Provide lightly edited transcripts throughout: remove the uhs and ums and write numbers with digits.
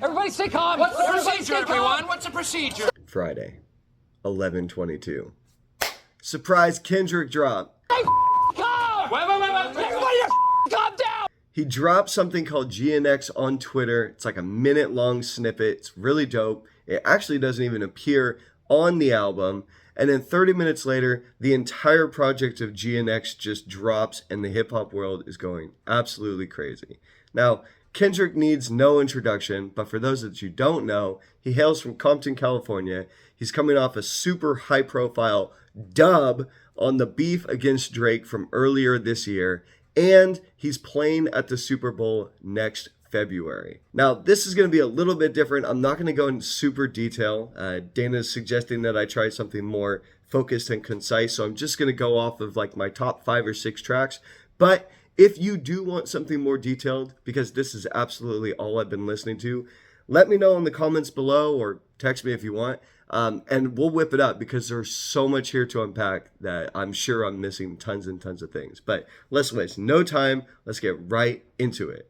Everybody stay calm. What's the procedure, everyone? What's the procedure? Friday, 11/22. Surprise Kendrick drop. Hey, calm! Wait. Everybody calm down! He dropped something called GNX on Twitter. It's like a minute-long snippet. It's really dope. It actually doesn't even appear on the album. And then 30 minutes later, the entire project of GNX just drops and the hip-hop world is going absolutely crazy. Now, Kendrick needs no introduction, but for those that you don't know, he hails from Compton, California. He's coming off a super high-profile dub on the beef against Drake from earlier this year, and he's playing at the Super Bowl next February. Now, this is going to be a little bit different. I'm not going to go into super detail. Dana's suggesting that I try something more focused and concise, so I'm just going to go off of like my top 5 or 6 tracks. But if you do want something more detailed, because this is absolutely all I've been listening to, let me know in the comments below or text me if you want. And we'll whip it up because there's so much here to unpack that I'm sure I'm missing tons and tons of things. But let's waste no time. Let's get right into it.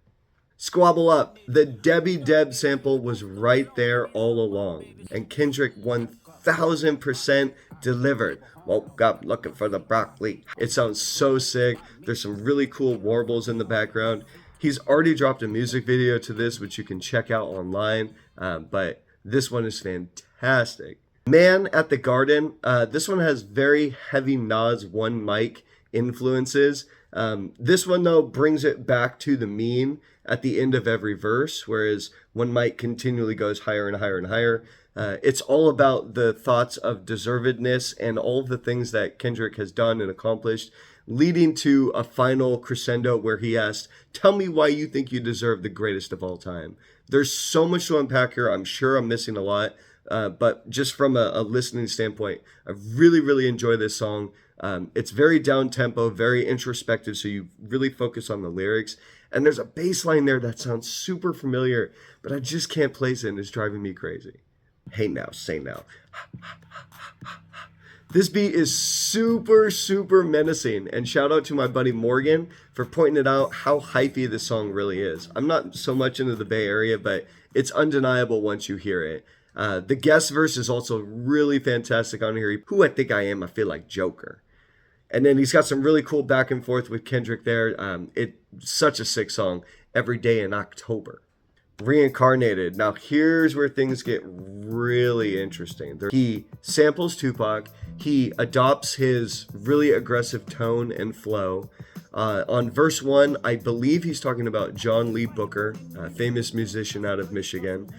Squabble up. The Debbie Deb sample was right there all along. And Kendrick 1000% delivered. Woke up looking for the broccoli. It sounds so sick. There's some really cool warbles in the background. He's already dropped a music video to this, which you can check out online. But this one is fantastic. Man at the Garden. This one has very heavy Nas One Mic influences. This one, though, brings it back to the mean at the end of every verse, whereas One Mic continually goes higher and higher and higher. It's all about the thoughts of deservedness and all of the things that Kendrick has done and accomplished, leading to a final crescendo where he asked, "Tell me why you think you deserve the greatest of all time." There's so much to unpack here. I'm sure I'm missing a lot, but just from a listening standpoint, I really, really enjoy this song. It's very down-tempo, very introspective, so you really focus on the lyrics. And there's a bass line there that sounds super familiar, but I just can't place it, and it's driving me crazy. Hey now, say now. This beat is super, super menacing, and shout out to my buddy Morgan for pointing it out how hypey this song really is. I'm not so much into the Bay Area, but it's undeniable once you hear it. The guest verse is also really fantastic on here. Who I think I am, I feel like Joker. And then he's got some really cool back and forth with Kendrick there. It's such a sick song. Every Day in October. Reincarnated. Now here's where things get really interesting. He samples Tupac. He adopts his really aggressive tone and flow. On verse 1, I believe he's talking about John Lee Booker, a famous musician out of Michigan.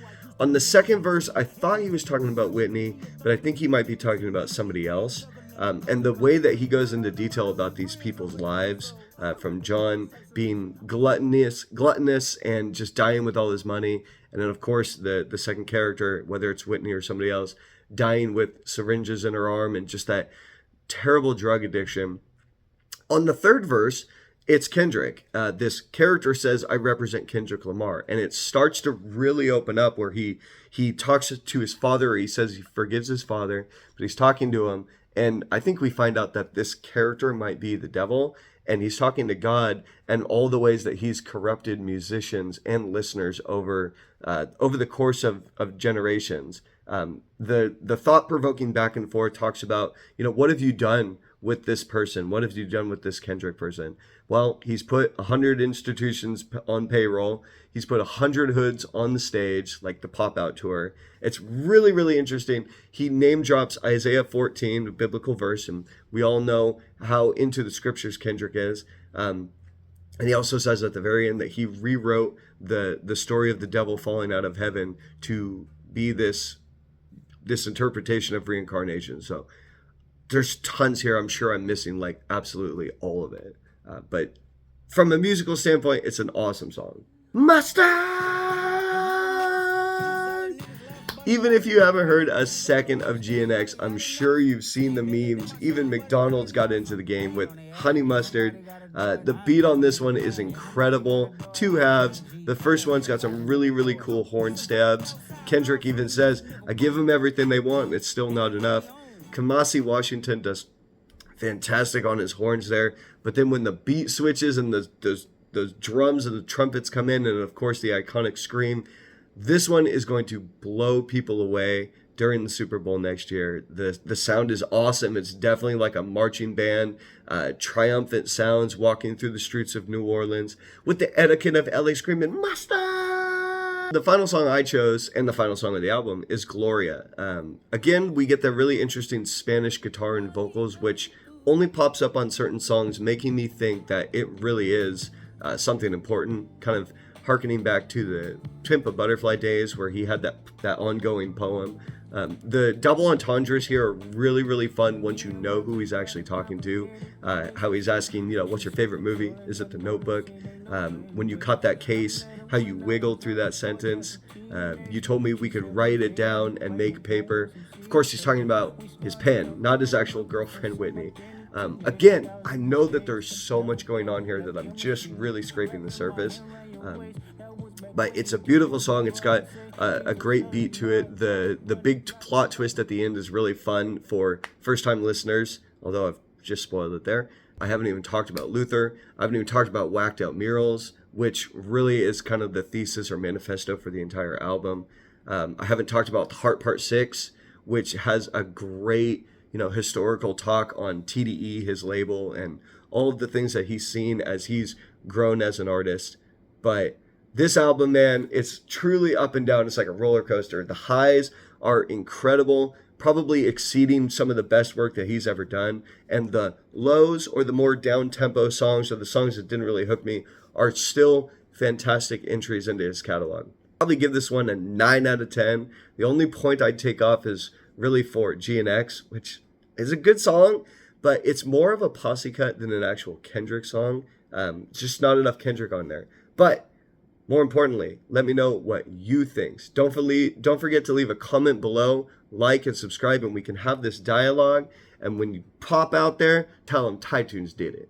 On the second verse, I thought he was talking about Whitney, but I think he might be talking about somebody else. And the way that he goes into detail about these people's lives, from John being gluttonous and just dying with all his money, and then of course the second character, whether it's Whitney or somebody else, dying with syringes in her arm and just that terrible drug addiction. On the third verse, it's Kendrick. This character says, "I represent Kendrick Lamar," and it starts to really open up where he talks to his father. He says he forgives his father, but he's talking to him. And I think we find out that this character might be the devil, and he's talking to God and all the ways that he's corrupted musicians and listeners over the course of generations. The thought-provoking back and forth talks about, what have you done with this person? What have you done with this Kendrick person? Well, he's put 100 institutions on payroll. He's put 100 hoods on the stage, like the pop-out tour. It's really, really interesting. He name drops Isaiah 14, a biblical verse, and we all know how into the scriptures Kendrick is. And he also says at the very end that he rewrote the story of the devil falling out of heaven to be this interpretation of reincarnation. So there's tons here. I'm sure I'm missing like absolutely all of it. But from a musical standpoint, it's an awesome song. Mustard! Even if you haven't heard a second of GNX, I'm sure you've seen the memes. Even McDonald's got into the game with honey mustard. The beat on this one is incredible. 2 halves. The first one's got some really, really cool horn stabs. Kendrick even says, "I give them everything they want, and it's still not enough." Kamasi Washington does fantastic on his horns there. But then when the beat switches and those drums and the trumpets come in, and of course the iconic scream, This one is going to blow people away during the Super Bowl next year. The sound is awesome. It's definitely like a marching band, triumphant sounds walking through the streets of New Orleans with the etiquette of LA screaming, Master! The final song I chose, and the final song of the album, is Gloria. Again, we get the really interesting Spanish guitar and vocals, which only pops up on certain songs, making me think that it really is something important, kind of harkening back to the Pimp a Butterfly days where he had that ongoing poem. The double entendres here are really, really fun once you know who he's actually talking to. How he's asking, what's your favorite movie? Is it The Notebook? When you caught that case, how you wiggled through that sentence. You told me we could write it down and make paper. Of course, he's talking about his pen, not his actual girlfriend, Whitney. Again, I know that there's so much going on here that I'm just really scraping the surface. But it's a beautiful song. It's got a great beat to it. The big plot twist at the end is really fun for first-time listeners, although I've just spoiled it there. I haven't even talked about Luther. I haven't even talked about Whacked Out Murals, which really is kind of the thesis or manifesto for the entire album. I haven't talked about Heart Part 6, which has a great, historical talk on TDE, his label, and all of the things that he's seen as he's grown as an artist. But this album, man, it's truly up and down. It's like a roller coaster. The highs are incredible, probably exceeding some of the best work that he's ever done. And the lows, or the more down-tempo songs, or the songs that didn't really hook me, are still fantastic entries into his catalog. I'll probably give this one a 9 out of 10. The only point I'd take off is really for GNX, which is a good song, but it's more of a posse cut than an actual Kendrick song. Just not enough Kendrick on there. But more importantly, let me know what you think. Don't forget to leave a comment below, like and subscribe, and we can have this dialogue. And when you pop out there, tell them TyTunes did it.